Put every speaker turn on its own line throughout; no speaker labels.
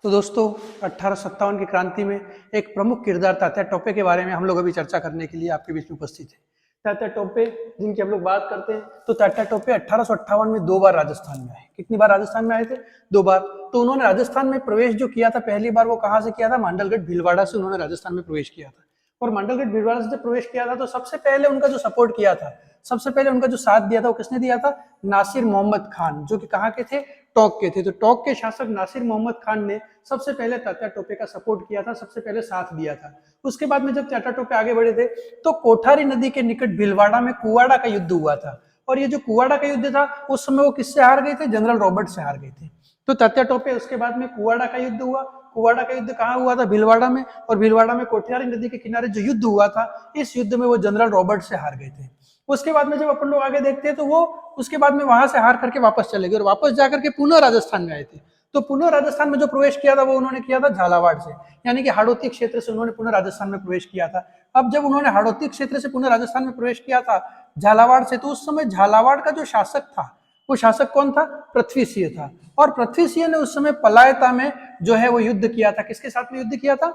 तो दोस्तों 1857 की क्रांति में एक प्रमुख किरदार तात्या टोपे के बारे में हम लोग अभी चर्चा करने के लिए आपके बीच में उपस्थित है। तात्या टोपे जिनकी हम लोग बात करते हैं, तो तात्या टोपे 1858 में 2 बार राजस्थान में आए। कितनी बार राजस्थान में आए थे? 2 बार। तो उन्होंने राजस्थान में प्रवेश जो किया था, पहली बार वो कहाँ से किया था? मांडलगढ़ भीलवाड़ा से उन्होंने राजस्थान में प्रवेश किया था। और मांडलगढ़ भीलवाड़ा से जब प्रवेश किया था तो सबसे पहले उनका जो सपोर्ट किया था, सबसे पहले उनका जो साथ दिया था वो किसने दिया था? नासिर मोहम्मद खान, जो कि कहाँ के थे? टोंक के थे। तो टोंक के शासक नासिर मोहम्मद खान ने सबसे पहले तात्या टोपे का सपोर्ट किया था, सबसे पहले साथ दिया था। उसके बाद में जब तात्या टोपे आगे बढ़े थे तो कोठारी नदी के निकट भीलवाड़ा में कुवाड़ा का युद्ध हुआ था। और ये जो कुवाड़ा का युद्ध था उस समय वो किससे हार गए थे? जनरल रॉबर्ट से हार गए थे। तो तात्या टोपे उसके बाद में कुवाड़ा का युद्ध हुआ। कुवाड़ा का युद्ध कहाँ हुआ था? भीलवाड़ा में। और भीलवाड़ा में कोठारी नदी के किनारे जो युद्ध हुआ था, इस युद्ध में वो जनरल रॉबर्ट से हार गए थे। उसके बाद में जब अपन लोग आगे देखते हैं तो वो उसके बाद में वहां से हार करके वापस चले गए और वापस जाकर के पुनः राजस्थान में आए थे। तो पुनः राजस्थान में जो प्रवेश किया था वो उन्होंने किया था झालावाड़ से, यानी कि हाड़ौती क्षेत्र से उन्होंने पुनः राजस्थान में प्रवेश किया था। अब जब उन्होंने हाड़ौती क्षेत्र से पुनः राजस्थान में प्रवेश किया था झालावाड़ से, तो उस समय झालावाड़ का जो शासक था, वो शासक कौन था? पृथ्वी सिंह था। और पृथ्वी सिंह ने उस समय पलायता में जो है वो युद्ध किया था। किसके साथ में युद्ध किया था?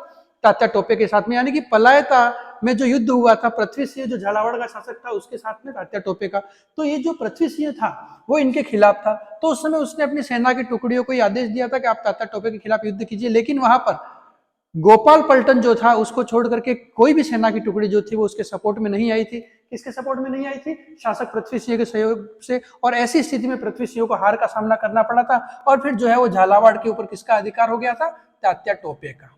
तात्या टोपे के साथ में। यानी कि पलायता में जो युद्ध हुआ था, पृथ्वी सिंह जो झालावाड़ का शासक था उसके साथ में तात्या टोपे का, तो ये जो पृथ्वी सिंह था वो इनके खिलाफ था। तो उस समय उसने अपनी सेना की टुकड़ियों को आदेश दिया था कि आप तात्या टोपे के खिलाफ युद्ध कीजिए, लेकिन वहां पर गोपाल पलटन जो था उसको छोड़ करके कोई भी सेना की टुकड़ी जो थी वो उसके सपोर्ट में नहीं आई थी। किसके सपोर्ट में नहीं आई थी? शासक पृथ्वी सिंह के सहयोग से। और ऐसी स्थिति में पृथ्वी सिंह को हार का सामना करना पड़ा था और फिर जो है वो झालावाड़ के ऊपर किसका अधिकार हो गया था? तात्या टोपे का।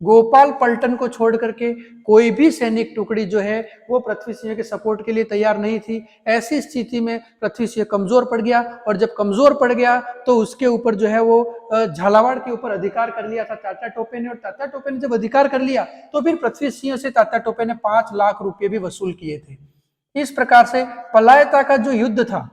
गोपाल पलटन को छोड़ करके कोई भी सैनिक टुकड़ी जो है वो पृथ्वी सिंह के सपोर्ट के लिए तैयार नहीं थी। ऐसी स्थिति में पृथ्वी सिंह कमजोर पड़ गया और जब कमजोर पड़ गया तो उसके ऊपर जो है वो झालावाड़ के ऊपर अधिकार कर लिया था तात्या टोपे ने। और तात्या टोपे ने जब अधिकार कर लिया तो फिर पृथ्वी सिंह से तात्या टोपे ने 5 लाख रुपए भी वसूल किए थे। इस प्रकार से पलायता का जो युद्ध था,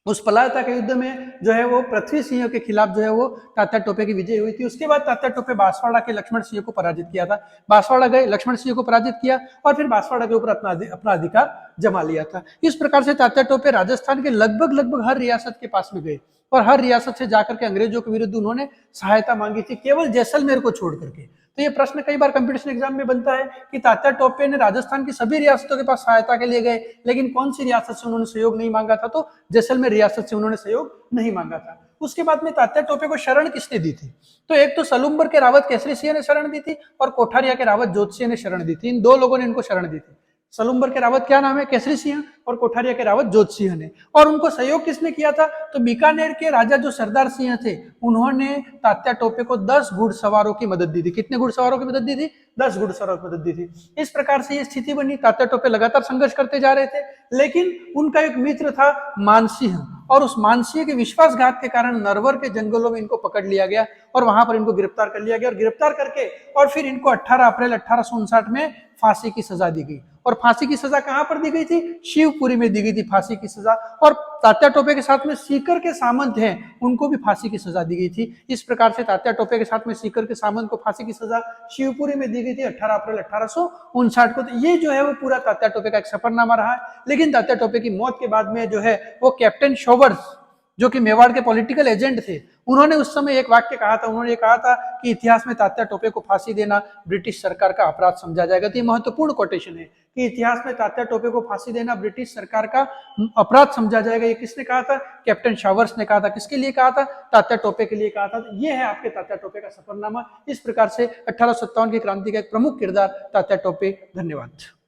उस पलायता के युद्ध में जो है वो पृथ्वी सिंह के खिलाफ जो है वो तात्या टोपे की विजय हुई थी। उसके बाद तात्या टोपे बांसवाड़ा के लक्ष्मण सिंह को पराजित किया था। बांसवाड़ा गए, लक्ष्मण सिंह को पराजित किया और फिर बांसवाड़ा के ऊपर अपना अधिकार जमा लिया था। इस प्रकार से तात्या टोपे राजस्थान के लगभग हर रियासत के पास में गए और हर रियासत से जाकर के अंग्रेजों के विरुद्ध उन्होंने सहायता मांगी थी, केवल जैसलमेर को छोड़ करके। तो ये प्रश्न कई बार कंपटीशन एग्जाम में बनता है कि तात्या टोपे ने राजस्थान की सभी रियासतों के पास सहायता के लिए गए, लेकिन कौन सी रियासत से उन्होंने सहयोग नहीं मांगा था? तो जैसलमेर रियासत से उन्होंने सहयोग नहीं मांगा था। उसके बाद में तात्या टोपे को शरण किसने दी थी? तो एक तो सलूम्बर के रावत केसरी सिंह ने शरण दी थी और कोठारिया के रावत जोतसिंह ने शरण दी थी। इन 2 लोगों ने इनको शरण दी थी। सलूम्बर के रावत क्या नाम है? केसरी सिंह। और कोठारिया के रावत जोतसिंह ने। और उनको सहयोग किसने किया था? तो बीकानेर के राजा जो सरदार सिंह थे उन्होंने तात्या टोपे को 10 घुड़सवारों की मदद दी थी। कितने घुड़सवारों की मदद दी थी? 10 घुड़सवारों की मदद दी थी। इस प्रकार से ये स्थिति बनी। तात्या टोपे लगातार संघर्ष करते जा रहे थे, लेकिन उनका एक मित्र था मानसिंह, और उस मानसिंह के विश्वासघात के कारण नरवर के जंगलों में इनको पकड़ लिया गया और वहां पर इनको गिरफ्तार कर लिया गया। और गिरफ्तार करके और फिर इनको 18 अप्रैल 1859 में फांसी की सजा दी गई। और फांसी की सजा कहां पर दी गई थी? शिवपुरी में दी गई थी फांसी की सजा। और तात्या टोपे के साथ में सीकर के सामंत हैं, उनको भी फांसी की सजा दी गई थी। इस प्रकार से तात्या टोपे के साथ में सीकर के सामंत को फांसी की सजा शिवपुरी में दी गई थी 18 अप्रैल 1859 को। तो ये जो है वो पूरा तात्या टोपे का एक सफरनामा रहा है। लेकिन तात्या टोपे की मौत के बाद में जो है वो कैप्टन शोवर्स, जो कि मेवाड़ के पॉलिटिकल एजेंट थे, उन्होंने उस समय एक वाक्य कहा था। उन्होंने कहा था कि इतिहास में तात्या टोपे को फांसी देना ब्रिटिश सरकार का अपराध समझा जाएगा। तो ये महत्वपूर्ण कोटेशन है कि इतिहास में तात्या टोपे को फांसी देना ब्रिटिश सरकार का अपराध समझा जाएगा। ये किसने कहा था? कैप्टन शावर्स ने कहा था। किसके लिए कहा था? तात्या टोपे के लिए कहा था। ये है आपके तात्या टोपे का सफरनामा। इस प्रकार से 1857 की क्रांति का एक प्रमुख किरदार तात्या टोपे। धन्यवाद।